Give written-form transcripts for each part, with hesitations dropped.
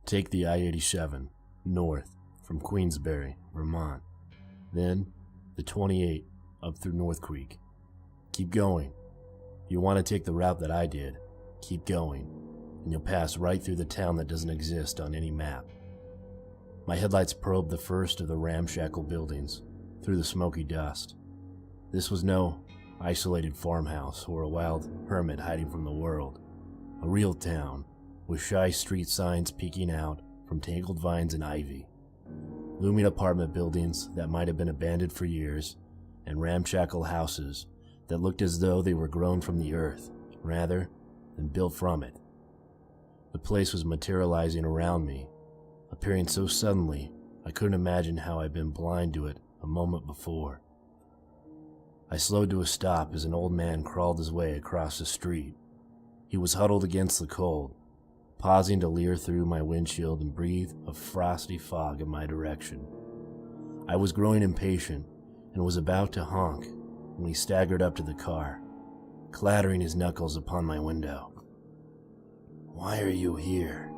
Take the I-87 north from Queensbury, Vermont. Then the 28 up through North Creek. Keep going. If you want to take the route that I did, keep going, and you'll pass right through the town that doesn't exist on any map. My headlights probed the first of the ramshackle buildings through the smoky dust. This was no isolated farmhouse or a wild hermit hiding from the world. A real town, with shy street signs peeking out from tangled vines and ivy. Looming apartment buildings that might have been abandoned for years, and ramshackle houses that looked as though they were grown from the earth, rather than built from it. The place was materializing around me, appearing so suddenly I couldn't imagine how I'd been blind to it a moment before. I slowed to a stop as an old man crawled his way across the street. He was huddled against the cold, pausing to leer through my windshield and breathe a frosty fog in my direction. I was growing impatient and was about to honk when he staggered up to the car, clattering his knuckles upon my window. "Why are you here?"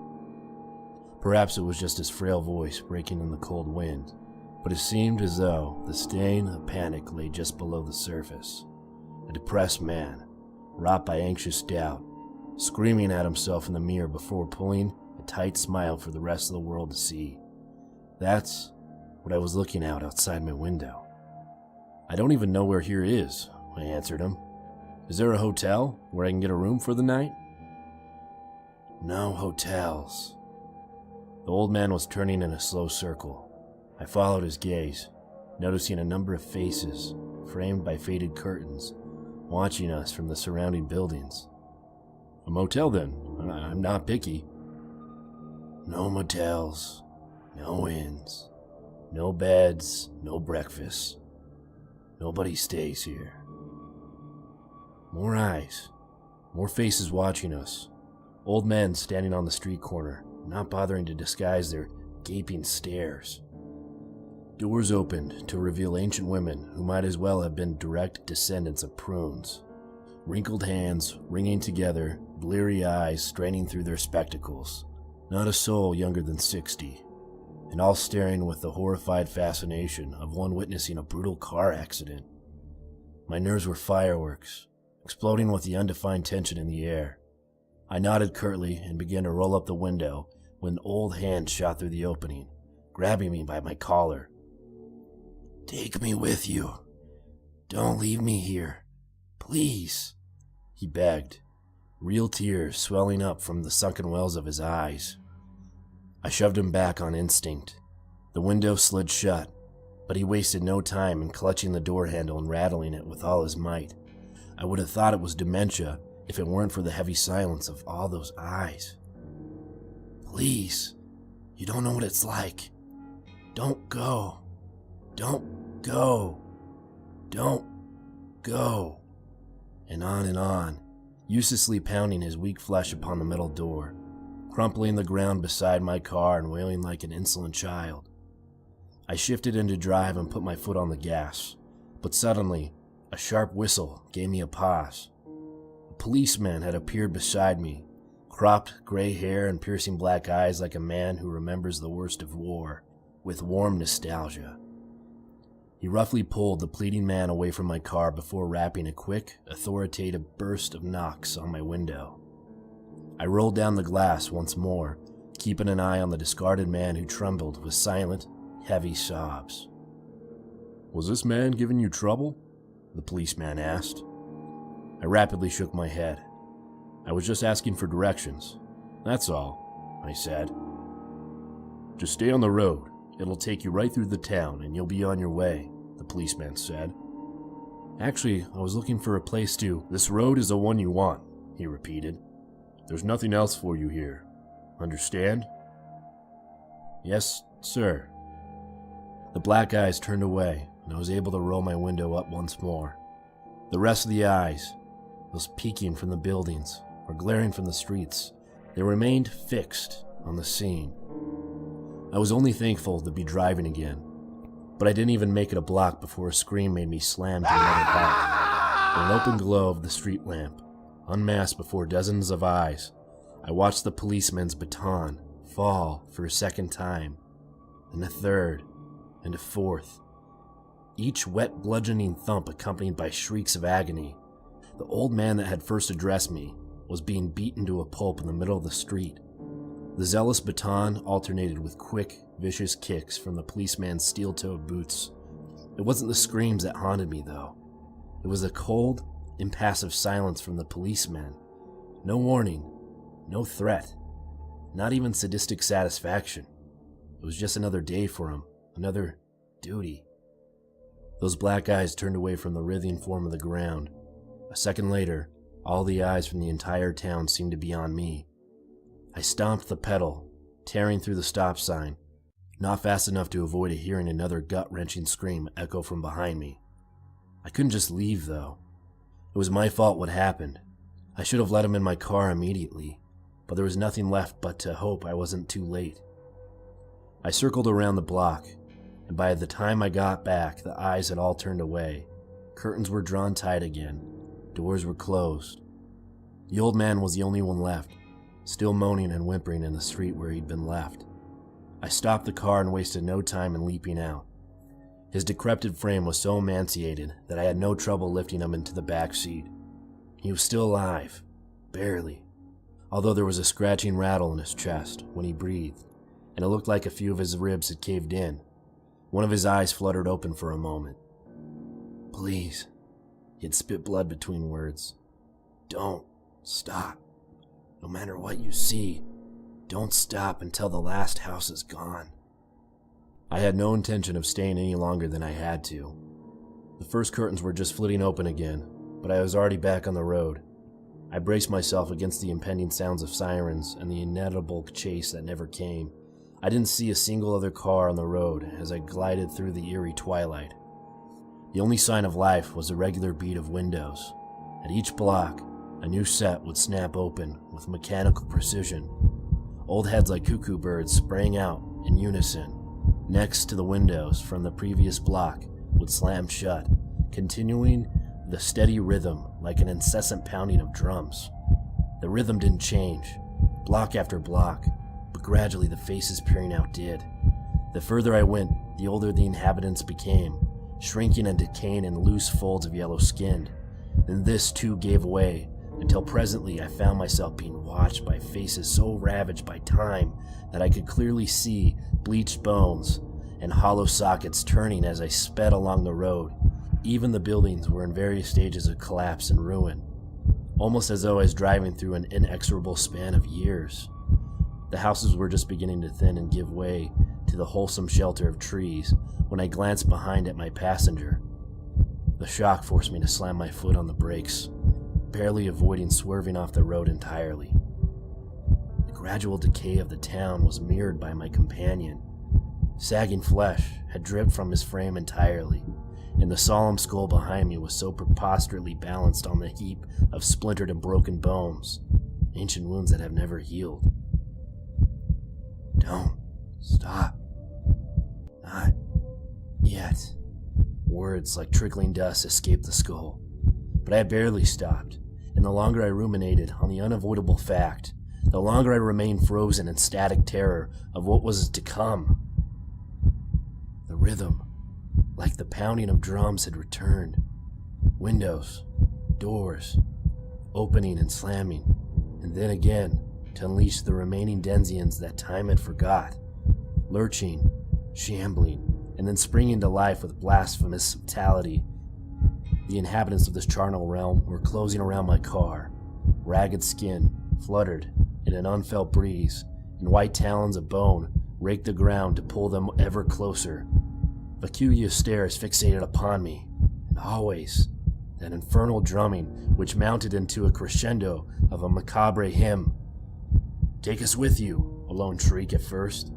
Perhaps it was just his frail voice breaking in the cold wind, but it seemed as though the stain of panic lay just below the surface. A depressed man, wrought by anxious doubt, screaming at himself in the mirror before pulling a tight smile for the rest of the world to see. That's what I was looking out outside my window. "I don't even know where here is," I answered him. "Is there a hotel where I can get a room for the night?" "No hotels." The old man was turning in a slow circle. I followed his gaze, noticing a number of faces, framed by faded curtains, watching us from the surrounding buildings. "A motel then? I'm not picky." "No motels, no inns, no beds, no breakfast. Nobody stays here." More eyes, more faces watching us. Old men standing on the street corner, not bothering to disguise their gaping stares. Doors opened to reveal ancient women who might as well have been direct descendants of prunes. Wrinkled hands wringing together, bleary eyes straining through their spectacles. Not a soul younger than 60, and all staring with the horrified fascination of one witnessing a brutal car accident. My nerves were fireworks, exploding with the undefined tension in the air. I nodded curtly and began to roll up the window when an old hand shot through the opening, grabbing me by my collar. "Take me with you. Don't leave me here. Please," he begged, real tears swelling up from the sunken wells of his eyes. I shoved him back on instinct. The window slid shut, but he wasted no time in clutching the door handle and rattling it with all his might. I would have thought it was dementia if it weren't for the heavy silence of all those eyes. "Please, you don't know what it's like. Don't go. Don't go. Don't go." And on, uselessly pounding his weak flesh upon the metal door, crumpling the ground beside my car and wailing like an insolent child. I shifted into drive and put my foot on the gas, but suddenly, a sharp whistle gave me a pause. A policeman had appeared beside me, cropped gray hair and piercing black eyes like a man who remembers the worst of war, with warm nostalgia. He roughly pulled the pleading man away from my car before rapping a quick, authoritative burst of knocks on my window. I rolled down the glass once more, keeping an eye on the discarded man who trembled with silent, heavy sobs. "Was this man giving you trouble?" the policeman asked. I rapidly shook my head. "I was just asking for directions. That's all," I said. "Just stay on the road. It'll take you right through the town and you'll be on your way," the policeman said. "Actually, I was looking for a place to—" "This road is the one you want," he repeated. "There's nothing else for you here. Understand?" "Yes, sir." The black eyes turned away, and I was able to roll my window up once more. The rest of the eyes, those peeking from the buildings or glaring from the streets, they remained fixed on the scene. I was only thankful to be driving again, but I didn't even make it a block before a scream made me slam to another halt. In an open glow of the street lamp, unmasked before dozens of eyes, I watched the policeman's baton fall for a second time, then a third, and a fourth. Each wet, bludgeoning thump accompanied by shrieks of agony. The old man that had first addressed me was being beaten to a pulp in the middle of the street. The zealous baton alternated with quick, vicious kicks from the policeman's steel-toed boots. It wasn't the screams that haunted me, though. It was the cold, impassive silence from the policeman. No warning, no threat, not even sadistic satisfaction. It was just another day for him, another duty. Those black eyes turned away from the writhing form of the ground. A second later, all the eyes from the entire town seemed to be on me. I stomped the pedal, tearing through the stop sign, not fast enough to avoid hearing another gut-wrenching scream echo from behind me. I couldn't just leave, though. It was my fault what happened. I should have let him in my car immediately, but there was nothing left but to hope I wasn't too late. I circled around the block, and by the time I got back, the eyes had all turned away. Curtains were drawn tight again. Doors were closed. The old man was the only one left, still moaning and whimpering in the street where he'd been left. I stopped the car and wasted no time in leaping out. His decrepit frame was so emaciated that I had no trouble lifting him into the back seat. He was still alive, barely, although there was a scratching rattle in his chest when he breathed, and it looked like a few of his ribs had caved in. One of his eyes fluttered open for a moment. "Please," he had spit blood between words. "Don't stop. No matter what you see, don't stop until the last house is gone." I had no intention of staying any longer than I had to. The first curtains were just flitting open again, but I was already back on the road. I braced myself against the impending sounds of sirens and the inevitable chase that never came. I didn't see a single other car on the road as I glided through the eerie twilight. The only sign of life was the regular beat of windows. At each block, a new set would snap open with mechanical precision. Old heads like cuckoo birds sprang out in unison. Next to the windows from the previous block would slam shut, continuing the steady rhythm like an incessant pounding of drums. The rhythm didn't change, block after block, but gradually the faces peering out did. The further I went, the older the inhabitants became, shrinking and decaying in loose folds of yellow skin. Then this too gave way, until presently I found myself being watched by faces so ravaged by time that I could clearly see bleached bones and hollow sockets turning as I sped along the road. Even the buildings were in various stages of collapse and ruin, almost as though I was driving through an inexorable span of years. The houses were just beginning to thin and give way to the wholesome shelter of trees when I glanced behind at my passenger. The shock forced me to slam my foot on the brakes, barely avoiding swerving off the road entirely. The gradual decay of the town was mirrored by my companion. Sagging flesh had dripped from his frame entirely, and the solemn skull behind me was so preposterously balanced on the heap of splintered and broken bones, ancient wounds that have never healed. "Don't stop. Not yet." Words like trickling dust escaped the skull. But I had barely stopped, and the longer I ruminated on the unavoidable fact, the longer I remained frozen in static terror of what was to come. The rhythm, like the pounding of drums, had returned. Windows, doors, opening and slamming, and then again to unleash the remaining denizens that time had forgot, lurching, shambling, and then springing to life with blasphemous fatality. The inhabitants of this charnel realm were closing around my car. Ragged skin fluttered in an unfelt breeze, and white talons of bone raked the ground to pull them ever closer. Vacuous stares fixated upon me, and always that infernal drumming which mounted into a crescendo of a macabre hymn. "Take us with you," a lone shriek at first,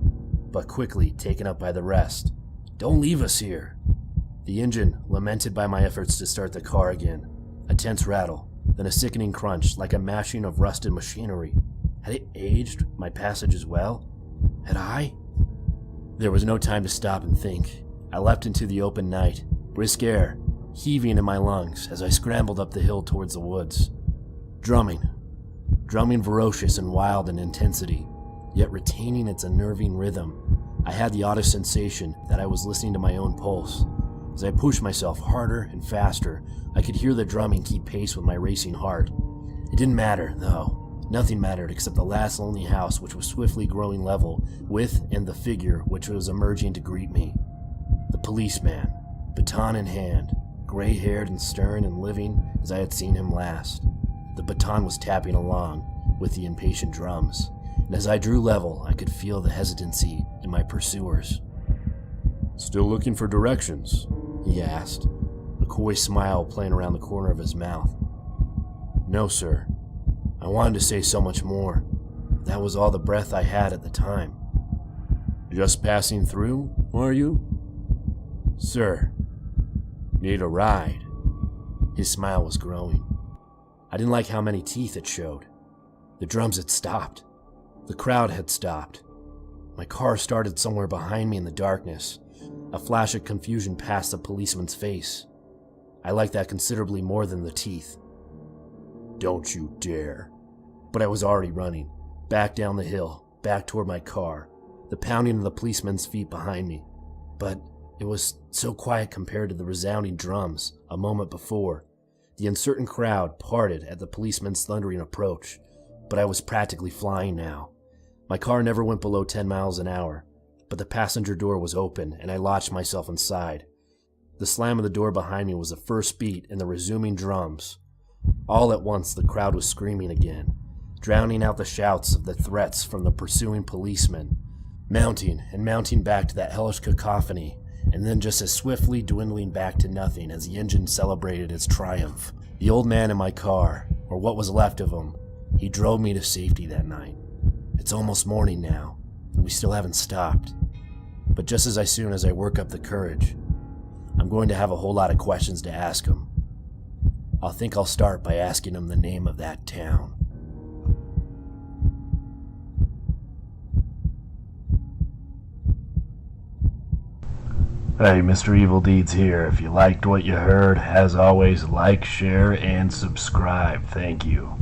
but quickly taken up by the rest. "Don't leave us here." The engine lamented by my efforts to start the car again. A tense rattle, then a sickening crunch like a mashing of rusted machinery. Had it aged my passage as well? Had I? There was no time to stop and think. I leapt into the open night, brisk air heaving in my lungs as I scrambled up the hill towards the woods. Drumming ferocious and wild in intensity, yet retaining its unnerving rhythm. I had the oddest sensation that I was listening to my own pulse. As I pushed myself harder and faster, I could hear the drumming keep pace with my racing heart. It didn't matter, though. Nothing mattered except the last lonely house, which was swiftly growing level with and the figure which was emerging to greet me. The policeman, baton in hand, gray-haired and stern and living as I had seen him last. The baton was tapping along with the impatient drums, and as I drew level, I could feel the hesitancy in my pursuers. "Still looking for directions?" he asked, a coy smile playing around the corner of his mouth. "No, sir. I wanted to say so much more. That was all the breath I had at the time." "Just passing through, are you?" "Sir. Need a ride?" His smile was growing. I didn't like how many teeth it showed. The drums had stopped. The crowd had stopped. My car started somewhere behind me in the darkness. A flash of confusion passed the policeman's face. I liked that considerably more than the teeth. "Don't you dare." But I was already running, back down the hill, back toward my car, the pounding of the policeman's feet behind me. But it was so quiet compared to the resounding drums a moment before. The uncertain crowd parted at the policeman's thundering approach, but I was practically flying now. My car never went below 10 miles an hour, but the passenger door was open and I launched myself inside. The slam of the door behind me was the first beat in the resuming drums. All at once the crowd was screaming again, drowning out the shouts of the threats from the pursuing policemen, mounting and mounting back to that hellish cacophony, and then just as swiftly dwindling back to nothing as the engine celebrated its triumph. The old man in my car, or what was left of him, he drove me to safety that night. It's almost morning now, and we still haven't stopped. But just as soon as I work up the courage, I'm going to have a whole lot of questions to ask him. I think I'll start by asking him the name of that town. Hey, Mr. Evil Deeds here. If you liked what you heard, as always, like, share, and subscribe. Thank you.